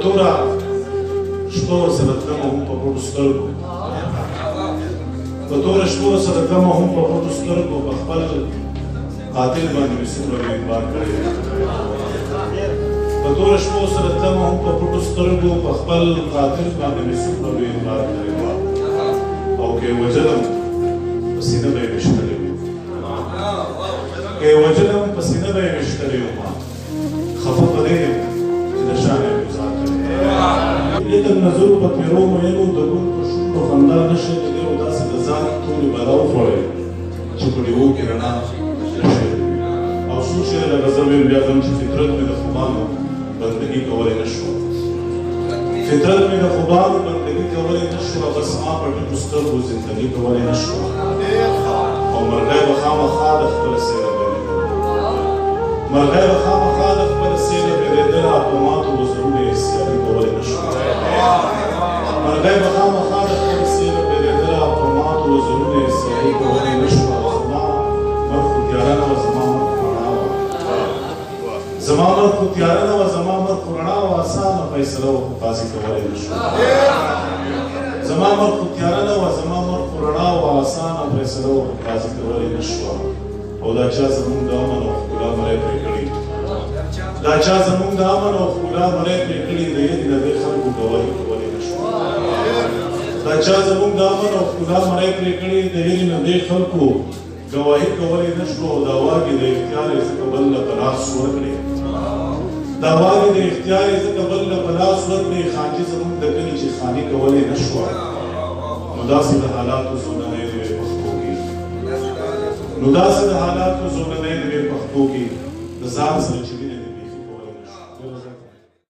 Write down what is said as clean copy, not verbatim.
توره شپه ورسره تلمه هم په پټو سترګو په توره شپه ورسره تلمه هم په پټو سترګو په خپل قاتل باندې مې څومره اعتبار کړی په توره شپه ورسره تلمه هم په پټو سترګو په خپل قاتل باندې مې څومره اعتبار کړی او که یې وژلم په سینه به یې ویشتلی وي که یې وژلم په سینه به یې ویشتلی وم خفه په دې یم چې د شان یې ګزار کړی لیکن نظر په تیرو میینو د ګل په شونډو خندا نشي د دې او داسې د ځان تورې به راوخوړی چې په ډیوو کې رڼا نشي او څو شعره لکه زه ویل بیا ځم چې فطرت مې د خوبانو بندګي کولی نه شوه فطرت مې د خوبانو بندګي کولی نه شوه بس ما په ټیټو سترګو زندګي کولی نه شوه او مرغۍ به خامخا د خپله څېره بېرېدله مرغۍ به خامخا د خپله څېره بېرېدله په ماتو وزرونو یې سیالي کولی نه شوه مرغۍ به خامخا د خپله څېره بېرېدله په ماتو وزرونو یې سیالي کولی نه شوه زما مر خو تیاره نه وه زما مر خو رڼا وه زما مر خو تیاره نه وه زما مر خو رڼا وه اسانه فیصله وه خو قاضي کولی نه شوه زما مر خو تیاره نه وه زما مر خو رڼا وه اسانه فیصله وه خو قاضي کولی نه شوه او دا چا زموږ د امن او ښکلا مری پرې کړي دا چا زموږ د امن او ښکلا مری پرې کړي د یدې د دې خلکو ګواهي کولی نه شوه دا چا زموږ د امن او ښکلا مری پرې کړي د یدې د دې خلکو ګواهي کولی نه شوه او دا واګې د اختیار یې ځکه بل له په لاس ورکړې دا واګې د اختیار یې ځکه بل له په لاس ورکړې خانجي زموږ د کلي چې خاني کولی نه شوه نو داسې د حالاتو زولنی د وې پښتو کې نو داسې د حالاتو زولنی د وې پښتو کې د ځان سره چې